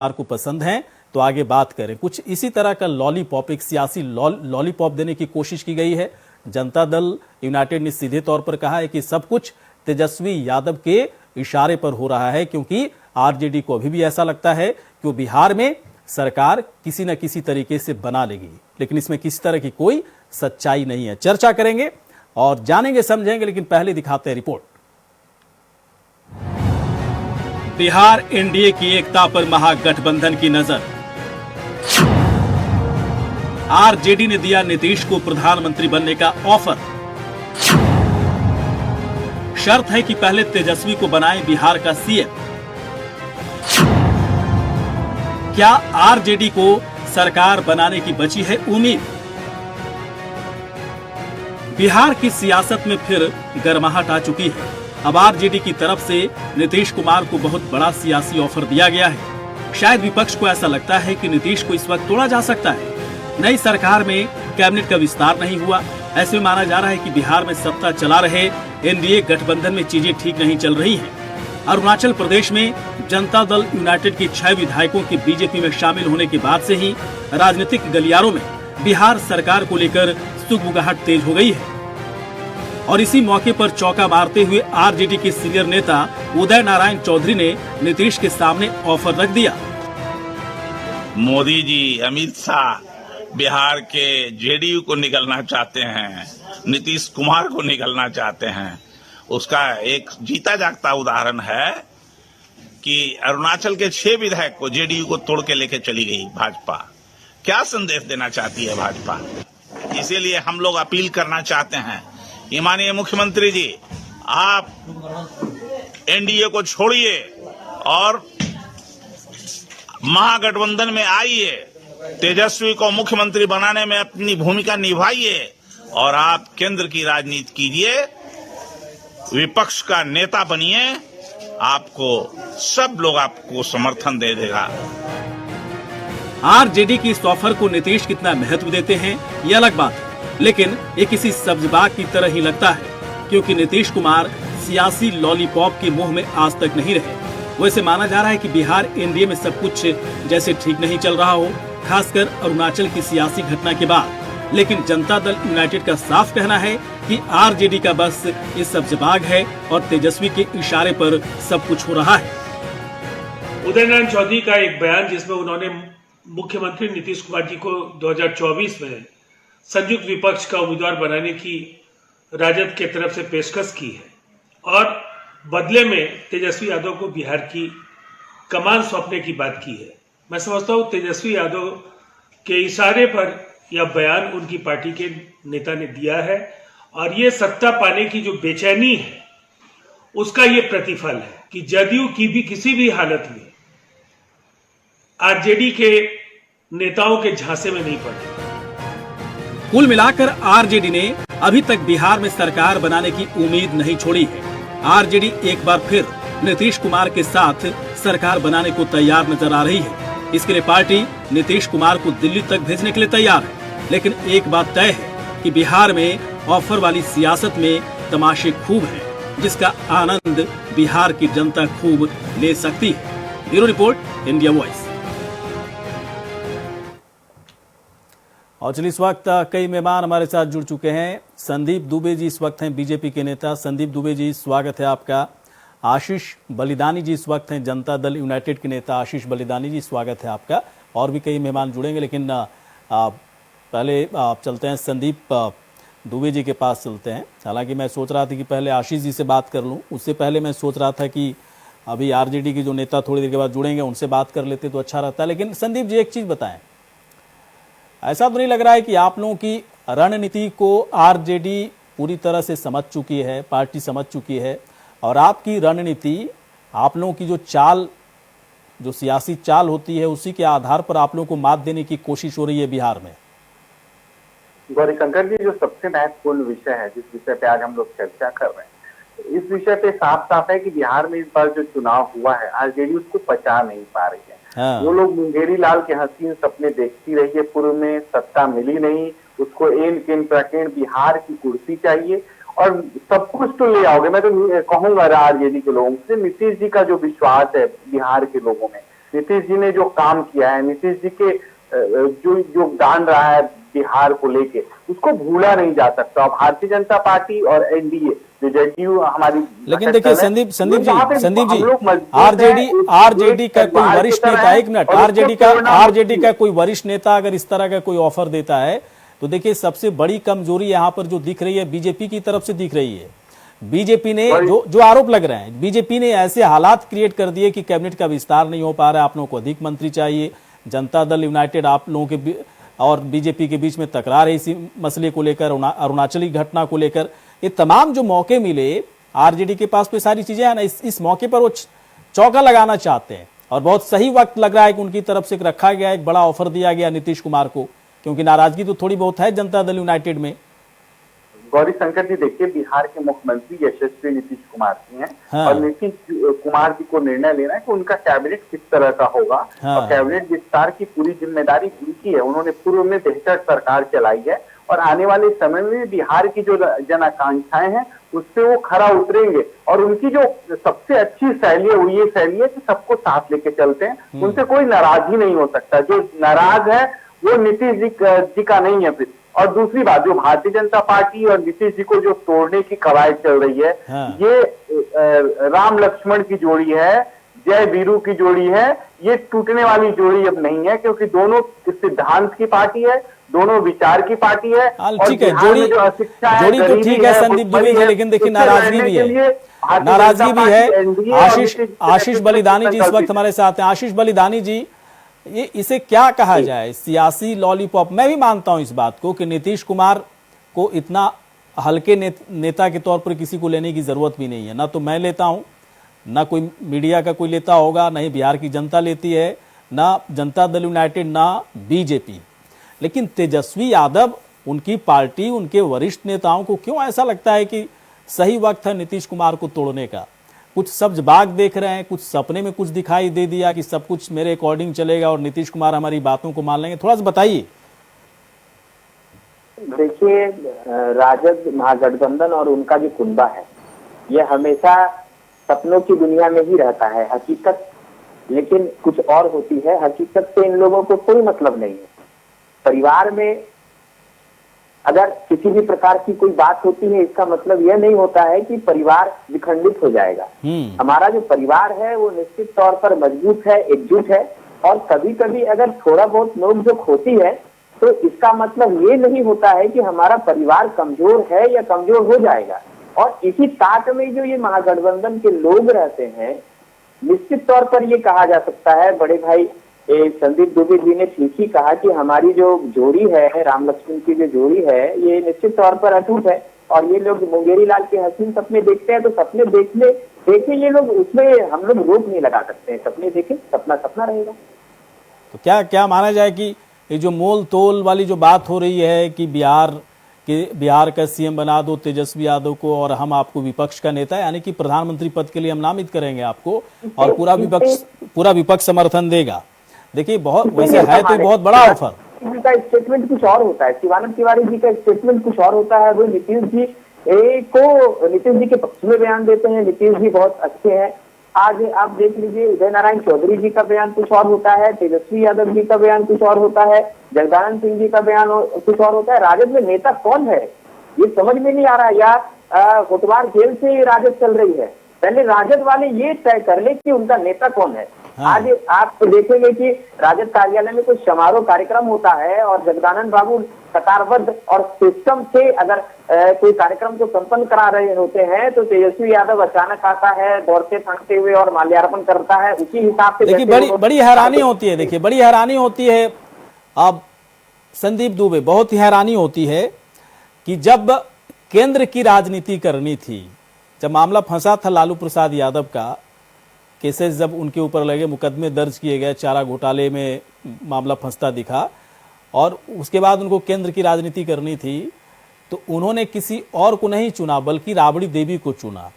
को पसंद हैं तो आगे बात करें। कुछ इसी तरह का लॉलीपॉप, एक सियासी लॉलीपॉप देने की कोशिश की गई है। जनता दल यूनाइटेड ने सीधे तौर पर कहा है कि सब कुछ तेजस्वी यादव के इशारे पर हो रहा है, क्योंकि आरजेडी को अभी भी ऐसा लगता है कि वो बिहार में सरकार किसी न किसी तरीके से बना लेगी, लेकिन इसमें किसी तरह की कोई सच्चाई नहीं है। चर्चा करेंगे और जानेंगे समझेंगे, लेकिन पहले दिखाते हैं रिपोर्ट। बिहार एनडीए की एकता पर महागठबंधन की नजर। आरजेडी ने दिया नीतीश को प्रधानमंत्री बनने का ऑफर। शर्त है कि पहले तेजस्वी को बनाएं बिहार का सीएम। क्या आरजेडी को सरकार बनाने की बची है उम्मीद? बिहार की सियासत में फिर गर्माहट आ चुकी है। अब आरजेडी की तरफ से नीतीश कुमार को बहुत बड़ा सियासी ऑफर दिया गया है। शायद विपक्ष को ऐसा लगता है कि नीतीश को इस वक्त तोड़ा जा सकता है। नई सरकार में कैबिनेट का विस्तार नहीं हुआ। ऐसे में माना जा रहा है कि बिहार में सत्ता चला रहे एनडीए गठबंधन में चीजें ठीक नहीं चल रही हैं। अरुणाचल प्रदेश में जनता दल यूनाइटेड के 6 विधायकों के बीजेपी में शामिल होने के बाद से ही राजनीतिक गलियारों में बिहार सरकार को लेकर सुगबुगाहट तेज हो गई है। और इसी मौके पर चौका मारते हुए आरजेडी के सीनियर नेता उदय नारायण चौधरी ने नीतीश के सामने ऑफर रख दिया। मोदी जी, अमित शाह बिहार के जेडीयू को निकलना चाहते हैं, नीतीश कुमार को निकलना चाहते हैं। उसका एक जीता जागता उदाहरण है कि अरुणाचल के 6 विधायक को जेडीयू को तोड़ के लेके चली गई भाजपा। क्या संदेश देना चाहती है भाजपा? इसीलिए हम लोग अपील करना चाहते हैं, माननीय मुख्यमंत्री जी, आप एनडीए को छोड़िए और महागठबंधन में आइए, तेजस्वी को मुख्यमंत्री बनाने में अपनी भूमिका निभाइए और आप केंद्र की राजनीति कीजिए, विपक्ष का नेता बनिए। आपको सब लोग आपको समर्थन दे देगा। आरजेडी की इस ऑफर को नीतीश कितना महत्व देते हैं ये अलग बात है, लेकिन ये किसी सब्जबाग की तरह ही लगता है, क्योंकि नीतीश कुमार सियासी लॉलीपॉप के मुंह में आज तक नहीं रहे। वैसे माना जा रहा है कि बिहार एनडीए में सब कुछ जैसे ठीक नहीं चल रहा हो, खासकर अरुणाचल की सियासी घटना के बाद। लेकिन जनता दल यूनाइटेड का साफ कहना है कि आरजेडी का बस ये सब्जबाग है और तेजस्वी के इशारे पर सब कुछ हो रहा है। उदय नारायण चौधरी का एक बयान, जिसमें उन्होंने मुख्यमंत्री नीतीश कुमार जी को 2024 में संयुक्त विपक्ष का उम्मीदवार बनाने की राजद के तरफ से पेशकश की है और बदले में तेजस्वी यादव को बिहार की कमान सौंपने की बात की है। मैं समझता हूं तेजस्वी यादव के इशारे पर यह बयान उनकी पार्टी के नेता ने दिया है और ये सत्ता पाने की जो बेचैनी है उसका ये प्रतिफल है कि जदयू की भी किसी भी हालत में आरजेडी के नेताओं के झांसे में नहीं पड़े। कुल मिलाकर आरजेडी ने अभी तक बिहार में सरकार बनाने की उम्मीद नहीं छोड़ी है। आरजेडी एक बार फिर नीतीश कुमार के साथ सरकार बनाने को तैयार नजर आ रही है। इसके लिए पार्टी नीतीश कुमार को दिल्ली तक भेजने के लिए तैयार है। लेकिन एक बात तय है कि बिहार में ऑफर वाली सियासत में तमाशे खूब हैं, जिसका आनंद बिहार की जनता खूब ले सकती है। Bureau report, India voice. और चलिए, इस वक्त कई मेहमान हमारे साथ जुड़ चुके हैं। संदीप दुबे जी इस वक्त हैं बीजेपी के नेता। संदीप दुबे जी, स्वागत है आपका। आशीष बलिदानी जी इस वक्त हैं जनता दल यूनाइटेड के नेता। आशीष बलिदानी जी, स्वागत है आपका। और भी कई मेहमान जुड़ेंगे, लेकिन पहले आप चलते हैं संदीप दुबे जी के पास चलते हैं। हालांकि मैं सोच रहा था कि पहले आशीष जी से बात कर लूं, उससे पहले मैं सोच रहा था कि अभी आरजेडी के जो नेता थोड़ी देर के बाद जुड़ेंगे उनसे बात कर लेते तो अच्छा रहता। लेकिन संदीप जी, एक चीज़ बताएं, ऐसा तो नहीं लग रहा है कि आप लोगों की रणनीति को आरजेडी पूरी तरह से समझ चुकी है, पार्टी समझ चुकी है, और आपकी रणनीति, आप लोगों की जो चाल, जो सियासी चाल होती है, उसी के आधार पर आप लोगों को मात देने की कोशिश हो रही है बिहार में? गौरीशंकर जी, जो सबसे महत्वपूर्ण विषय है, जिस विषय पे आज हम लोग चर्चा कर रहे हैं, इस विषय पे साफ साफ है कि बिहार में इस बार जो चुनाव हुआ है, आरजेडी उसको पचा नहीं पा रही है। हाँ। वो लोग मुंगेरी लाल के हसीन सपने देखती रही है, पूर्व में सत्ता मिली नहीं, उसको एन केन प्रकीर्ण बिहार की कुर्सी चाहिए और सब कुछ तो ले आओगे। मैं तो कहूंगा आरजेडी के लोगों से, नीतीश जी का जो विश्वास है बिहार के लोगों में, नीतीश जी ने जो काम किया है, नीतीश जी के जो योगदान रहा है बिहार को लेके, उसको भूला नहीं जा सकता। और भारतीय जनता पार्टी और एनडीए जो जेडीयू हमारी, लेकिन देखिए संदीप जी, आरजेडी का कोई वरिष्ठ नेता, एक मिनट, आरजेडी का कोई वरिष्ठ नेता अगर इस तरह का कोई ऑफर देता है तो देखिए सबसे बड़ी कमजोरी यहाँ पर जो दिख रही है बीजेपी की तरफ से दिख रही है। बीजेपी ने जो आरोप लग रहे हैं, बीजेपी ने ऐसे हालात क्रिएट कर दिए कि कैबिनेट का विस्तार नहीं हो पा रहा है, आप लोगों को अधिक मंत्री चाहिए, जनता दल यूनाइटेड आप लोगों के और बीजेपी के बीच में तकरार है इसी मसले को लेकर, अरुणाचली घटना को लेकर, ये तमाम जो मौके मिले आरजेडी के पास तो सारी चीजें हैं ना, इस मौके पर वो चौका लगाना चाहते हैं और बहुत सही वक्त लग रहा है कि उनकी तरफ से रखा गया, एक बड़ा ऑफर दिया गया नीतीश कुमार को, क्योंकि नाराजगी तो थोड़ी बहुत है जनता दल यूनाइटेड में। गौरी शंकर जी देखिए, बिहार के मुख्यमंत्री यशस्वी नीतीश कुमार जी हैं। हाँ। और नीतीश कुमार जी को निर्णय लेना है कि उनका कैबिनेट किस तरह का होगा। हाँ। और कैबिनेट विस्तार की पूरी जिम्मेदारी उनकी है। उन्होंने पूर्व में बेहतर सरकार चलाई है और आने वाले समय में बिहार की जो जन आकांक्षाएं हैं उससे वो खरा उतरेंगे। और उनकी जो सबसे अच्छी शैली है वो ये शैली है कि सबको साथ लेके चलते हैं, उनसे कोई नाराज ही नहीं हो सकता। जो नाराज है वो नीतीश जी का नहीं है। फिर और दूसरी बात, जो भारतीय जनता पार्टी और नीतीश जी को जो तोड़ने की कवायद चल रही है, हाँ। ये राम लक्ष्मण की जोड़ी है, जय वीरू की जोड़ी है। ये टूटने वाली जोड़ी अब नहीं है, क्योंकि दोनों सिद्धांत की पार्टी है, दोनों विचार की पार्टी है। ठीक है, जोड़ी तो ठीक है संदीप दुबे जी, लेकिन देखिए नाराजगी भी है। आशीष बलिदानी जी इस वक्त हमारे साथ हैं। आशीष बलिदानी जी, ये इसे क्या कहा जाए, सियासी लॉलीपॉप? मैं भी मानता हूं इस बात को कि नीतीश कुमार को इतना हल्के नेता के तौर पर किसी को लेने की जरूरत भी नहीं है। ना तो मैं लेता हूं, ना कोई मीडिया का कोई लेता होगा, ना ही बिहार की जनता लेती है, ना जनता दल यूनाइटेड, ना बीजेपी। लेकिन तेजस्वी यादव, उनकी पार्टी, उनके वरिष्ठ नेताओं को क्यों ऐसा लगता है कि सही वक्त है नीतीश कुमार को तोड़ने का? कुछ सब्ज बाग देख रहे हैं, कुछ सपने में कुछ दिखाई दे दिया कि सब कुछ मेरे अकॉर्डिंग चलेगा और नीतीश कुमार हमारी बातों को मान लेंगे? थोड़ा सा बताइए। देखिए, राजद महागठबंधन और उनका जो कुंबा है ये हमेशा सपनों की दुनिया में ही रहता है। हकीकत लेकिन कुछ और होती है। हकीकत से इन लोगों को कोई मतलब नहीं है। परिवार में अगर किसी भी प्रकार की कोई बात होती है, इसका मतलब यह नहीं होता है कि परिवार विखंडित हो जाएगा। हमारा जो परिवार है वो निश्चित तौर पर मजबूत है, एकजुट है। और कभी कभी अगर थोड़ा बहुत नोकझोंक होती है तो इसका मतलब ये नहीं होता है कि हमारा परिवार कमजोर है या कमजोर हो जाएगा। और इसी ताक में जो ये महागठबंधन के लोग रहते हैं, निश्चित तौर पर ये कहा जा सकता है, बड़े भाई संदीप दुबे जी ने ठीक ही कहा कि हमारी जो जोड़ी है, राम लक्ष्मण की जो जोड़ी है, ये निश्चित तौर पर अटूट है। और ये लोग मुंगेरी लाल के हसीन सपने देखते हैं तो सपने देखे ये लोग, उसमें हम लोग रोक नहीं लगा सकते हैं। सपने देखें, सपना सपना रहेगा। तो क्या माना जाए कि ये जो मोल तोल वाली जो बात हो रही है कि बिहार का सीएम बना दो तेजस्वी यादव को और हम आपको विपक्ष का नेता, यानी कि प्रधानमंत्री पद के लिए हम नामित करेंगे आपको और पूरा विपक्ष समर्थन देगा। देखिए, बहुत वैसे है तो बहुत बड़ा ऑफर। का स्टेटमेंट कुछ और होता है, शिवानंद तिवारी जी का स्टेटमेंट कुछ और होता है। वो नीतीश जी के पक्ष में बयान देते हैं। नीतीश जी बहुत अच्छे हैं। आज आप देख लीजिए, उदय नारायण चौधरी जी का बयान कुछ और होता है, तेजस्वी यादव जी का बयान कुछ और होता है, जगदानंद सिंह जी का बयान कुछ और होता है। राजद में नेता कौन है ये समझ में नहीं आ रहा। या कोटवार जेल से राजद चल रही है, पहले राजद वाले ये तय कर ले कि उनका नेता कौन है। हाँ। आज आप देखेंगे कि राजद कार्यालय में कोई समारोह कार्यक्रम होता है और जगदानंद बाबू कतारबद्ध और सिस्टम से अगर कोई कार्यक्रम को संपन्न करा रहे होते हैं तो तेजस्वी यादव अचानक आता है दौड़ते भागते हुए और माल्यार्पण करता है। उसी हिसाब से देखिए बड़ी हैरानी होती है। देखिए, बड़ी हैरानी होती है अब संदीप दुबे, बहुत ही हैरानी होती है कि जब केंद्र की राजनीति करनी थी, जब मामला फंसा था लालू प्रसाद यादव का, केसेस जब उनके ऊपर लगे, मुकदमे दर्ज किए गए, चारा घोटाले में मामला फंसता दिखा और उसके बाद उनको केंद्र की राजनीति करनी थी, तो उन्होंने किसी और को नहीं चुना बल्कि राबड़ी देवी को चुना,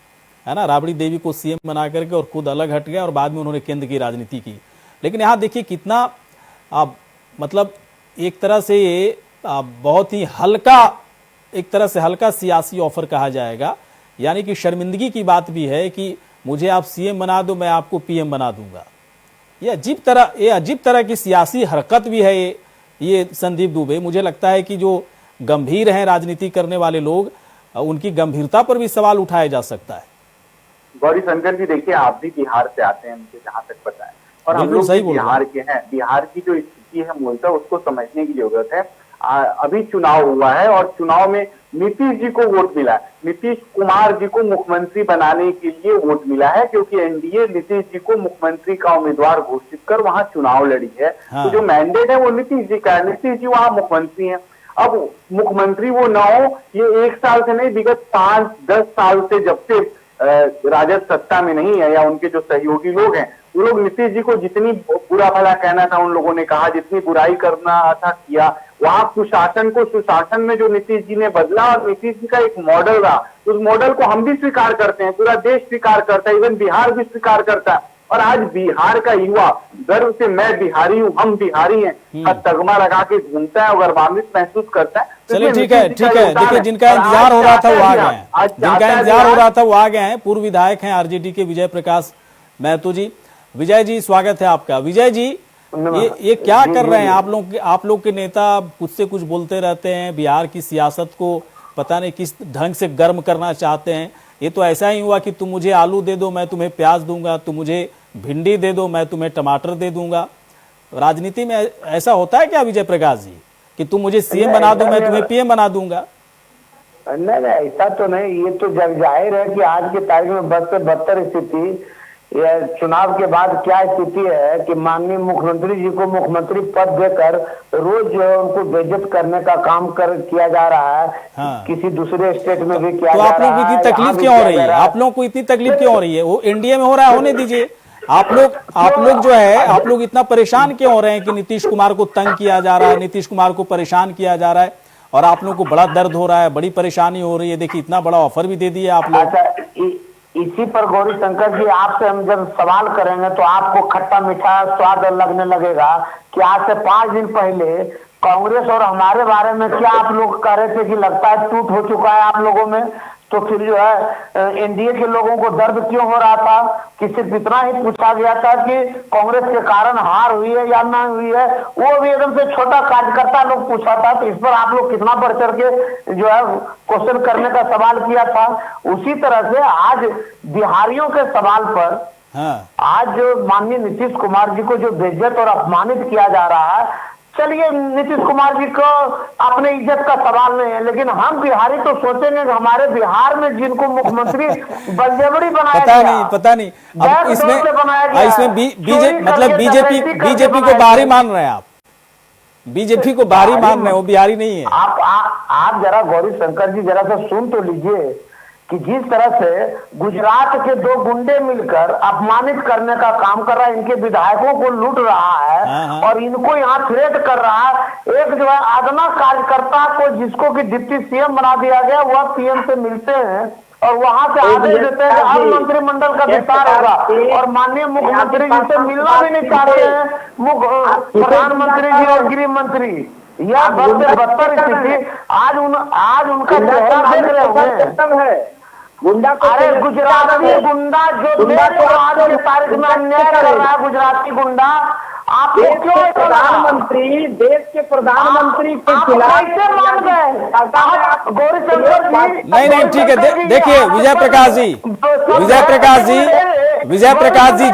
है ना। राबड़ी देवी को सीएम बना करके और खुद अलग हट गए और बाद में उन्होंने केंद्र की राजनीति की। लेकिन यहाँ देखिए कितना मतलब एक तरह से ये बहुत ही हल्का सियासी ऑफर कहा जाएगा। यानी कि शर्मिंदगी की बात भी है कि मुझे आप सीएम बना दो, मैं आपको पीएम बना दूंगा। ये अजीब तरह की सियासी हरकत भी है ये संदीप दुबे। मुझे लगता है कि जो गंभीर हैं राजनीति करने वाले लोग, उनकी गंभीरता पर भी सवाल उठाया जा सकता है। गौरी शंकर जी, देखिए आप भी बिहार से आते हैं, मुझे जहाँ तक पता है, और हम लोग बिहार के हैं। बिहार की जो स्थिति है मूलतः उसको समझने की जरूरत है। अभी चुनाव हुआ है और चुनाव में नीतीश जी को वोट मिला है। नीतीश कुमार जी को मुख्यमंत्री बनाने के लिए वोट मिला है, क्योंकि एनडीए नीतीश जी को मुख्यमंत्री का उम्मीदवार घोषित कर वहां चुनाव लड़ी है। हाँ। तो जो मैंडेट है वो नीतीश जी का है, नीतीश जी वहां मुख्यमंत्री हैं। अब मुख्यमंत्री वो न हो, ये 1 साल से नहीं, विगत 5-10 साल से, जब से राजद सत्ता में नहीं है या उनके जो सहयोगी लोग हैं, वो लोग नीतीश जी को जितनी बुरा भला कहना था उन लोगों ने कहा, जितनी बुराई करना था किया। वहां कुशासन को सुशासन में जो नीतीश जी ने बदला, और नीतीश जी का एक मॉडल रहा, उस मॉडल को हम भी स्वीकार करते हैं, पूरा देश स्वीकार करता है, इवन बिहार भी स्वीकार करता है। और आज बिहार का युवा गर्व से मैं बिहारी हूँ, हम बिहारी हैं का तगमा लगा के घूमता है और गर्वान्वित महसूस करता है। चलिए ठीक है। देखिए, जिनका इंतजार हो रहा था वो आ गए हैं, जिनका इंतजार हो रहा था वो आ गए हैं। पूर्व विधायक हैं आरजेडी के विजय प्रकाश महतो जी। विजय जी, स्वागत है आपका। विजय जी, ये क्या कर रहे हैं आप लोग के नेता? कुछ से कुछ बोलते रहते हैं, बिहार की सियासत को पता नहीं किस ढंग से गर्म करना चाहते हैं। ये तो ऐसा ही हुआ कि तुम मुझे आलू दे दो मैं तुम्हें प्याज दूंगा, तुम मुझे भिंडी दे दो मैं तुम्हें टमाटर दे दूंगा। राजनीति में ऐसा होता है क्या विजय प्रकाश जी, कि तुम मुझे सीएम बना दो मैं तुम्हें पीएम बना दूंगा? नहीं, ऐसा तो नहीं। ये तो जग जाहिर है कि आज की तारीख में बद से बदतर स्थिति, चुनाव के बाद क्या स्थिति है कि माननीय मुख्यमंत्री जी को मुख्यमंत्री पद देकर रोज उनको बेइज्जत करने का काम किया जा रहा है। हाँ। किसी दूसरे स्टेट में भी किया तो जा आप लोग रहा को है। इतनी तकलीफ क्यों हो रही है? आप लोग को इतनी तकलीफ क्यों हो रही है? वो एनडीए में हो रहा है, होने दीजिए। आप लोग जो है, आप लोग इतना परेशान क्यों हो रहे हैं कि नीतीश कुमार को तंग किया जा रहा है, नीतीश कुमार को परेशान किया जा रहा है, और आप लोग को बड़ा दर्द हो रहा है, बड़ी परेशानी हो रही है। देखिए, इतना बड़ा ऑफर भी दे दिया आप लोग। इसी पर गौरी शंकर जी, आपसे हम जब सवाल करेंगे तो आपको खट्टा मीठा स्वाद लगने लगेगा कि आज से 5 दिन पहले कांग्रेस और हमारे बारे में क्या आप लोग कह रहे थे कि लगता है टूट हो चुका है आप लोगों में। तो फिर जो है एनडीए के लोगों को दर्द क्यों हो रहा था कि सिर्फ इतना ही पूछा गया था कि कांग्रेस के कारण हार हुई है या ना हुई है, वो भी एकदम से छोटा कार्यकर्ता लोग पूछा था। तो इस पर आप लोग कितना बढ़ चढ़ के जो है क्वेश्चन करने का सवाल किया था। उसी तरह से आज बिहारियों के सवाल पर आज जो माननीय नीतीश कुमार जी को जो बेइज्जत और अपमानित किया जा रहा है, चलिए नीतीश कुमार जी को अपने इज्जत का सवाल नहीं है, लेकिन हम बिहारी तो सोचेंगे कि हमारे बिहार में जिनको मुख्यमंत्री बलजबरी बनाया पता नहीं अब इसमें बीजेपी को बाहरी मान रहे हैं आप? बीजेपी को बाहरी मान रहे हैं, वो बिहारी नहीं है। आप जरा गौरी शंकर जी जरा सा सुन तो लीजिए कि जिस तरह से गुजरात के 2 गुंडे मिलकर अपमानित करने का काम कर रहा है, इनके विधायकों को लूट रहा है और इनको यहाँ थ्रेट कर रहा है। एक जो है आदना कार्यकर्ता को जिसको कि डिप्टी सीएम बना दिया गया, वह पीएम से मिलते हैं और वहां से आदेश देते हैं कि अब मंत्रिमंडल का विस्तार होगा, और माननीय मुख्यमंत्री जी से मिलना भी नहीं चाहते हैं प्रधानमंत्री जी और गृह मंत्री। यह बदतर स्थिति आज उनका चेहरा देख रहे होंगे। गुंडा, अरे गुजराती गुंडा जो देश को आज की तारीख में अन्याय कर रहा है, गुजराती गुंडा, आप क्यों प्रधानमंत्री, देश के प्रधानमंत्री के खिलाफ कैसे मान गए? गौरी शंकर जी नहीं ठीक है। देखिए विजय प्रकाश जी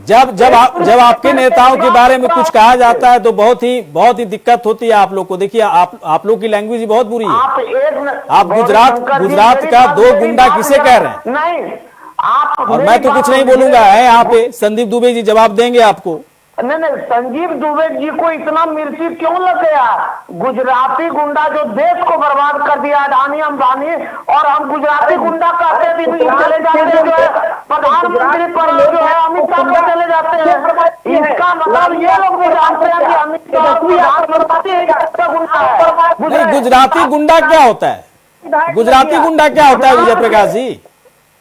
जब आपके नेताओं के बारे में कुछ कहा जाता है तो बहुत ही दिक्कत होती है आप लोग को। देखिए आप लोग की लैंग्वेज बहुत बुरी है। आप गुजरात का 2 गुंडा किसे कह रहे हैं? नहीं, आप और मैं तो कुछ नहीं बोलूंगा है यहाँ पे। संदीप दुबे जी जवाब देंगे आपको। नहीं, संजीव दुबे जी को इतना मिर्ची क्यों लग गया? गुजराती गुंडा जो देश को बर्बाद कर दिया, अडानी अंबानी, और हम गुजराती गुंडा कहते थे चले जाते हैं, जो है प्रधानमंत्री पर जो है अमित शाह को चले जाते हैं। इसका मतलब ये लोग भी जानते हैं कि अमित शाह प्रधानमंत्री नहीं, गुजराती गुंडा क्या होता है? गुजराती गुंडा क्या होता है विजय प्रकाश जी?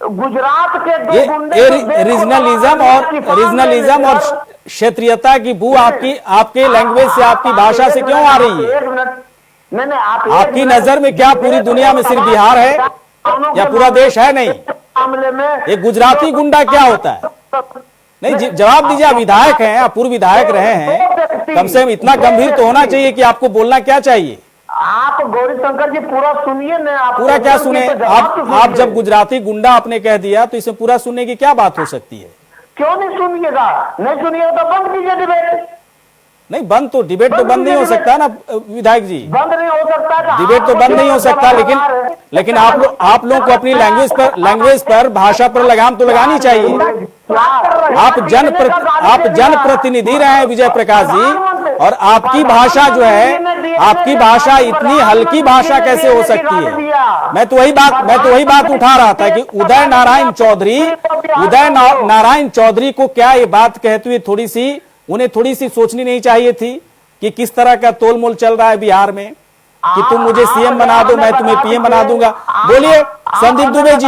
गुजरात के 2 गुंडे रीजनलिज्म और क्षेत्रीयता की बू आपके लैंग्वेज से, आपकी भाषा से क्यों आ रही है? नहीं, आपकी नजर में क्या पूरी दुनिया में सिर्फ बिहार है या पूरा देश है? नहीं, मामले में ये गुजराती गुंडा क्या होता है? नहीं जवाब दीजिए, आप विधायक हैं, आप पूर्व विधायक रहे हैं, कम से कम इतना गंभीर तो होना चाहिए कि आपको बोलना क्या चाहिए। आप गौरीशंकर जी पूरा सुनिए ना। आप पूरा क्या सुने? आप जब गुजराती गुंडा आपने कह दिया तो इसे पूरा सुनने की क्या बात हो सकती है? क्यों नहीं सुनिएगा? नहीं सुनिएगा तो बंद कीजिए डिबेट। नहीं बंद तो डिबेट तो बंद नहीं हो सकता ना विधायक जी, बंद नहीं हो सकता। डिबेट तो बंद नहीं हो सकता, लेकिन आप लोग को अपनी लैंग्वेज पर भाषा पर लगाम तो लगानी चाहिए। आप जनप्रतिनिधि रहे हैं विजय प्रकाश जी, और आपकी भाषा जो है, आपकी भाषा इतनी हल्की भाषा कैसे हो सकती है? मैं तो वही बात उठा रहा था कि उदय नारायण चौधरी को क्या ये बात कहते हुए उन्हें थोड़ी सी सोचनी नहीं चाहिए थी कि किस तरह का तोलमोल चल रहा है बिहार में, कि तुम मुझे सीएम बना दो, मैं तुम्हें पीएम बना दूंगा। बोलिए संदीप दुबे जी,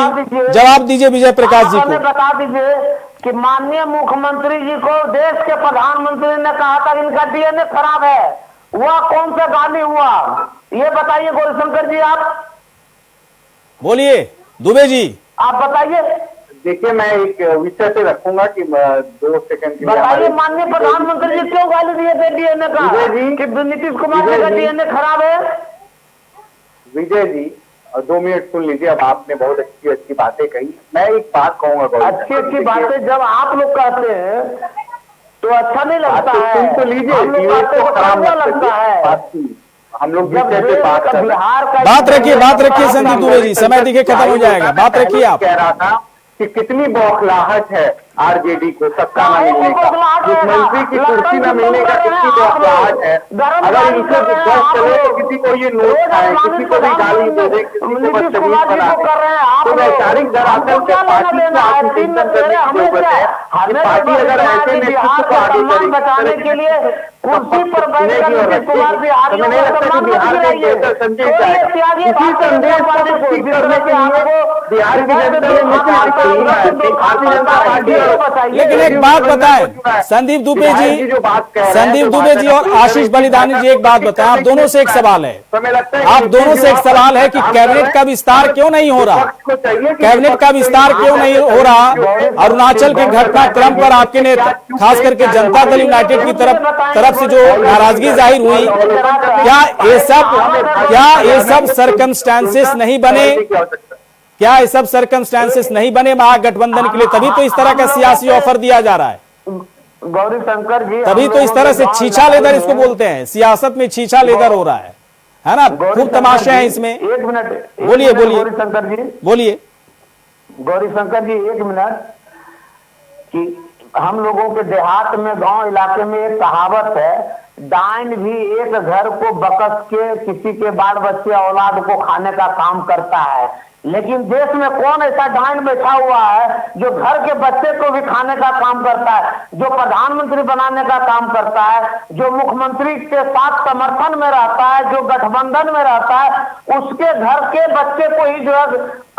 जवाब दीजिए विजय प्रकाश जी को। बता दीजिए कि माननीय मुख्यमंत्री जी को देश के प्रधानमंत्री ने कहा था इनका डीएनए खराब है, वह कौन सा गाली हुआ? ये बताइए गौरीशंकर जी, आप बोलिए। दुबे जी आप बताइए। देखिए, मैं एक विषय पे रखूंगा कि 2 सेकंड के लिए बताइए, माननीय प्रधानमंत्री जी क्यों गाली दिए थे डीएनए का कि नीतीश कुमार जी का डीएनए खराब है? विजय जी 2 मिनट सुन लीजिए। अब आपने बहुत अच्छी बातें कही, मैं एक बात कहूंगा। अच्छी बातें जब आप लोग कहते हैं तो अच्छा नहीं लगता है। सुन तो लीजिए, लगता है। हम लोग बात रखिए संदीप दुबे जी, समय देखिए खत्म हो जाएगा, बात रखिए। आप कह रहा था कि कितनी बौखलाहट है आरजेडी को सत्ता न मिलने का, मुख्यमंत्री की कुर्सी न मिलने का कितनी बौखलाहट है। अगर इनको दस चले तो किसी को ये नोट आए, किसी को भी गाली दे दे, किसी को बदतमीज बना दे, तो वैचारिक दरअसल से पार्टी को आप चिंतन करने की जरूरत है कि पार्टी अगर ऐसे नेतृत्व को आगे बचाने के लिए कुर्सी पर बैठकर नीतीश कुमार बिहार में संजय इसी संदेश को ठीक करने के लिए बिहार की जनता भारतीय जनता पार्टी। लेकिन एक बात बताएं संदीप दुबे जी और आशीष बलिदानी जी, एक बात बताएं, आप दोनों से एक सवाल है, कि कैबिनेट का विस्तार क्यों नहीं हो रहा? कैबिनेट का विस्तार क्यों नहीं हो रहा? अरुणाचल के घटनाक्रम पर आपके नेता, खास करके जनता दल यूनाइटेड की तरफ से जो नाराजगी जाहिर हुई, क्या ये सब सर्कमस्टेंसेस नहीं बने? क्या ये सब सर्कमस्टेंसेस नहीं बने महागठबंधन के लिए? तभी तो इस तरह का सियासी ऑफर दिया जा रहा है। गौरीशंकर जी, तभी तो इस तरह से छीछा लेदर इसको बोलते हैं, सियासत में छीछा लेदर हो रहा है ना? खूब तमाशे हैं इसमें। एक मिनट बोलिए गौरीशंकर जी, बोलिए गौरीशंकर जी, एक मिनट। कि हम लोगों के देहात में, गांव इलाके में एक कहावत है, डाइन भी एक घर को बकस के किसी के बाल बच्चे औलाद को खाने का काम करता है, लेकिन देश में कौन ऐसा डाइन बैठा हुआ है जो घर के बच्चे को भी खाने का काम करता है, जो प्रधानमंत्री बनाने का काम करता है, जो मुख्यमंत्री के साथ समर्थन में रहता है, जो गठबंधन में रहता है, उसके घर के बच्चे को ही जो है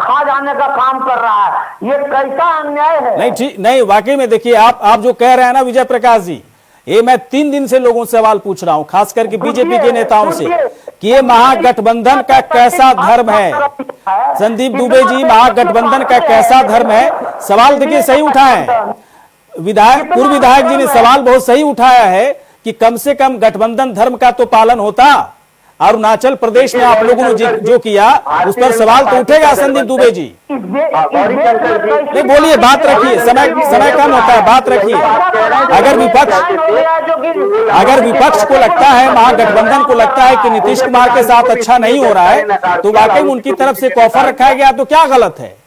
खा जाने का काम कर रहा है? ये कैसा अन्याय है? नहीं, वाकई में देखिए, आप जो कह रहे हैं ना विजय प्रकाश जी, ये मैं 3 दिन से लोगों से सवाल पूछ रहा हूं, खास करके बीजेपी के नेताओं से, कि ये महागठबंधन का कैसा धर्म है? संदीप दुबे जी, महागठबंधन का कैसा धर्म है? सवाल देखिए सही उठाए हैं पूर्व विधायक जी ने, सवाल बहुत सही उठाया है कि कम से कम गठबंधन धर्म का तो पालन होता। अरुणाचल प्रदेश में आप लोगों ने जो किया उस पर सवाल तो उठेगा संदीप दुबे जी। नहीं, बोलिए, बात रखिए, समय कम होता है, बात रखिए। अगर विपक्ष को लगता है, महागठबंधन को लगता है कि नीतीश कुमार के साथ अच्छा नहीं हो रहा है, तो वाकई में उनकी तरफ से एक ऑफर रखा गया तो क्या गलत है?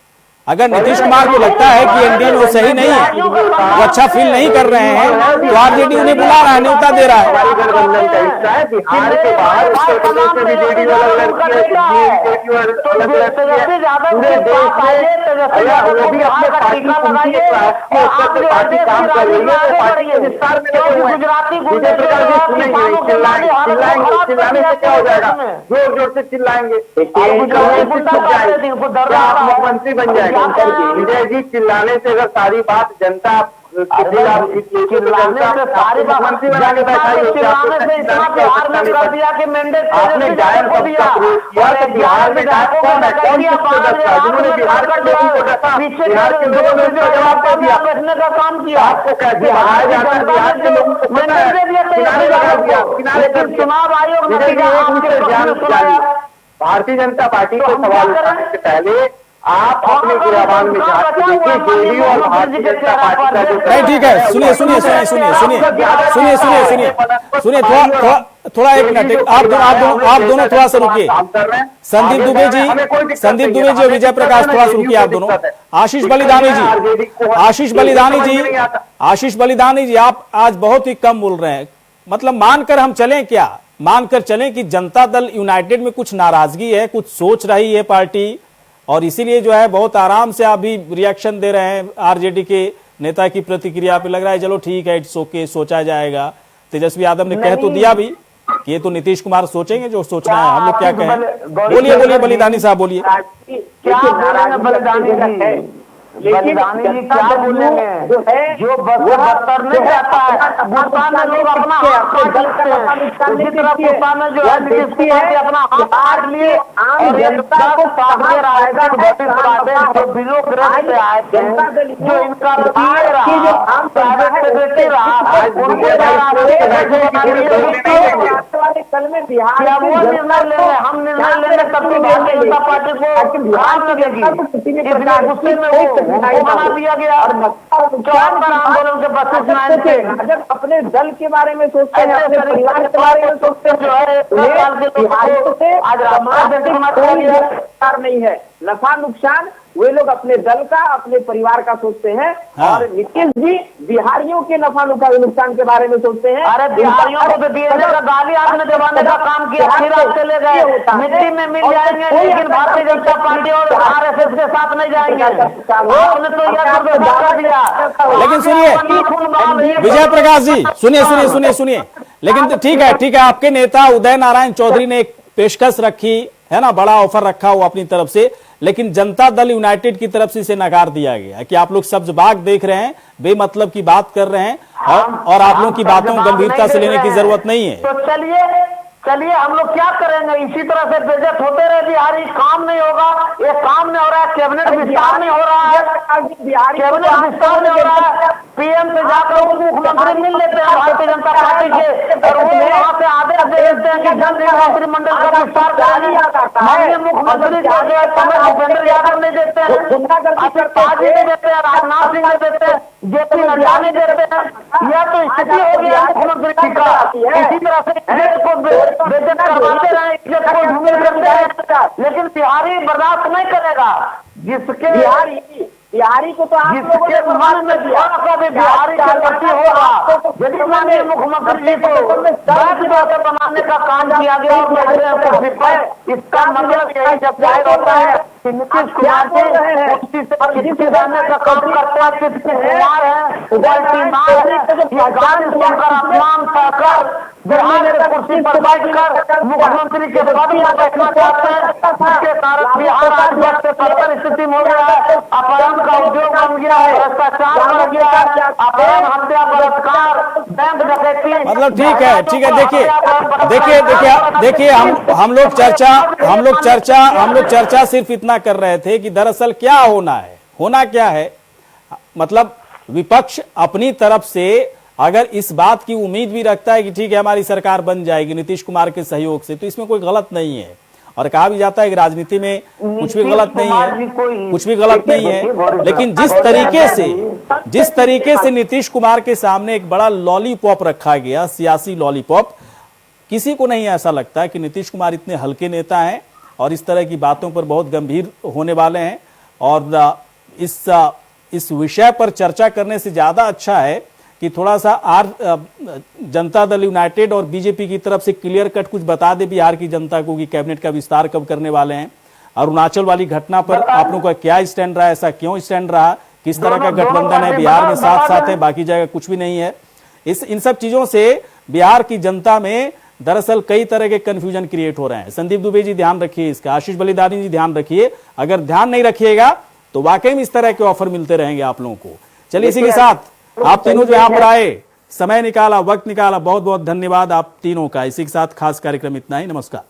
अगर नीतीश कुमार को लगता है कि एनडीए में वो सही नहीं है, वो अच्छा फील नहीं कर रहे हैं, तो आरजेडी उन्हें बुला रहा है, न्योता दे रहा है। जोर जोर से चिल्लाएंगे, मुख्यमंत्री बन जाएगा। विजय जी, चिल्लाने से अगर सारी बात जनता चिल्लाने से सारी बात चिल्लाने से इतना बिहार में कर दिया कि मैंडेट आपने गायब को दिया और बिहार में पीछे बैठने का काम किया। लेकिन चुनाव आयोग ने भारतीय जनता पार्टी को सवाल उठाने से पहले आप अपने गिराबान में जाकर देखिए जेडीयू और भारतीय जनता पार्टी का जो नहीं, ठीक है, सुनिए सुनिए सुनिए सुनिए सुनिए सुनिए सुनिए सुनिए सुनिए थोड़ा एक मिनट, आप दोनों थोड़ा सा रुकिए। संदीप दुबे जी और विजय प्रकाश थोड़ा सा रुकिए आप दोनों। आशीष बलिदानी जी आप आज बहुत ही कम बोल रहे हैं। मतलब मानकर हम चलें क्या, मानकर चलें कि जनता दल यूनाइटेड में कुछ नाराजगी है, कुछ सोच रही है पार्टी, और इसीलिए जो है बहुत आराम से आप भी रिएक्शन दे रहे हैं आरजेडी के नेता की प्रतिक्रिया पे। लग रहा है चलो ठीक है, इट्स ओके, सोचा जाएगा। तेजस्वी यादव ने कह तो दिया भी कि ये तो नीतीश कुमार सोचेंगे जो सोचना है, हम लोग क्या कहें। बोलिए बलिदानी साहब बोलिए। बलिदानी जी क्या बोलेंगे, जो बदतर नहीं जाता है गुस्सा में लोग अपना हाथ काटते हैं, उसी तरह गुस्सा में जो है नीतीश कुमार जी अपना हाथ काट लिए और जनता को सामने रहेगा जो ब्यूरोक्रेट से आए थे, जो इनका पीए रहा, प्राइवेट सेक्रेटरी रहा, कल में बिहार वो निर्णय ले रहे, हम निर्णय लेने तब भी भारतीय जनता पार्टी को ध्यान लगेगी, इसलिए गुस्से में वो बना दिया गया। आंदोलन के 32 जब अपने दल के बारे में सोचते हैं, अपने परिवार के बारे में सोचते हैं, जो है आज नहीं है नफा नुकसान, वे लोग अपने दल का अपने परिवार का सोचते हैं। हाँ। और नीतीश जी बिहारियों के नफा नुकसान के बारे में सोचते हैं। अरे बिहारियों को तो डीएनए का गाली आपने दबाने का काम किया, फिर आप चले गए, मिट्टी में मिल जाएंगे लेकिन भारतीय जनता पार्टी और आरएसएस के साथ नहीं जाएंगे। आपने तो यह दिया। लेकिन सुनिए विजय प्रकाश जी, सुनिए लेकिन ठीक है, आपके नेता उदय नारायण चौधरी ने एक पेशकश रखी है ना, बड़ा ऑफर रखा हुआ अपनी तरफ से, लेकिन जनता दल यूनाइटेड की तरफ से इसे नकार दिया गया कि आप लोग सब्जबाग देख रहे हैं, बेमतलब की बात कर रहे हैं और आप लोगों की बातों को गंभीरता से लेने की जरूरत नहीं है। तो चलिए हम लोग क्या करेंगे, इसी तरह से बेइज्जत होते रहे बिहारी, काम नहीं होगा, ये काम नहीं हो रहा है, कैबिनेट विस्तार नहीं हो रहा है, कैबिनेट विस्तार नहीं हो रहा है, पीएम से जाकर मुख्यमंत्री मिल लेते हैं भारतीय जनता पार्टी के, और वो वहाँ से आदेश दे देते हैं कि जल्द ही मंत्रिमंडल का विस्तार कराइए। माननीय मुख्यमंत्री को जो है समय भूपेंद्र यादव नहीं देते हैं, पाजी नहीं देते हैं, राजनाथ सिंह नहीं देते हैं, जेपी नड्डा नहीं देते हैं। यह तो स्थिति हो गया मुख्यमंत्री का। इसी तरह से बेइज्जत करवाते रहे, इज्जत को ढूंढे रखते हैं, लेकिन बिहारी बर्दाश्त नहीं करेगा। जिसके बिहारी को तो आप लोगों ने मन में दिया, बिहारी का गति होगा यदि माननीय मुख्यमंत्री जी को बनाने का काम किया गया और इसका मतलब यही जब जाहिर होता है कि नीतीश कुमार जी जाने का काम करते हैं, कुमार है गान सुनकर अपमान सहकर बिहार के कुर्सी पर बैठकर मुख्यमंत्री के पद में बैठना चाहते हैं, जिसके कारण बिहार आज से स्थिति हो गया है, अपहरण का उद्योग बन गया है, भ्रष्टाचार बन गया है, अपहरण, हत्या, बलात्कार, बैंक डकैती। मतलब ठीक है, देखिए हम लोग चर्चा सिर्फ इतना कर रहे थे कि दरअसल क्या होना क्या है। मतलब विपक्ष अपनी तरफ से अगर इस बात की उम्मीद भी रखता है कि ठीक है हमारी सरकार बन जाएगी नीतीश कुमार के सहयोग से, तो इसमें कोई गलत नहीं है। और कहा भी जाता है कि राजनीति में कुछ भी गलत नहीं है, लेकिन जिस तरीके से नीतीश कुमार के सामने एक बड़ा लॉलीपॉप रखा गया, सियासी लॉलीपॉप, किसी को नहीं ऐसा लगता कि नीतीश कुमार इतने हल्के नेता हैं और इस तरह की बातों पर बहुत गंभीर होने वाले हैं। और इस विषय पर चर्चा करने से ज्यादा अच्छा है कि थोड़ा सा जनता दल यूनाइटेड और बीजेपी की तरफ से क्लियर कट कुछ बता दे बिहार की जनता को कि कैबिनेट का विस्तार कब करने वाले हैं। अरुणाचल वाली घटना पर आप लोगों का क्या स्टैंड रहा, ऐसा क्यों स्टैंड रहा, किस तरह का गठबंधन है, बिहार में साथ है, बाकी जगह कुछ भी नहीं है। इन सब चीजों से बिहार की जनता में दरअसल कई तरह के कंफ्यूजन क्रिएट हो रहे हैं। संदीप दुबे जी ध्यान रखिए इसका, आशीष बलिदानी जी ध्यान रखिए, अगर ध्यान नहीं रखिएगा तो वाकई में इस तरह के ऑफर मिलते रहेंगे आप लोगों को। चलिए इसी के साथ आप तीनों जो यहाँ पर आए, समय निकाला, वक्त निकाला, बहुत बहुत धन्यवाद आप तीनों का। इसी के साथ खास कार्यक्रम इतना ही। नमस्कार।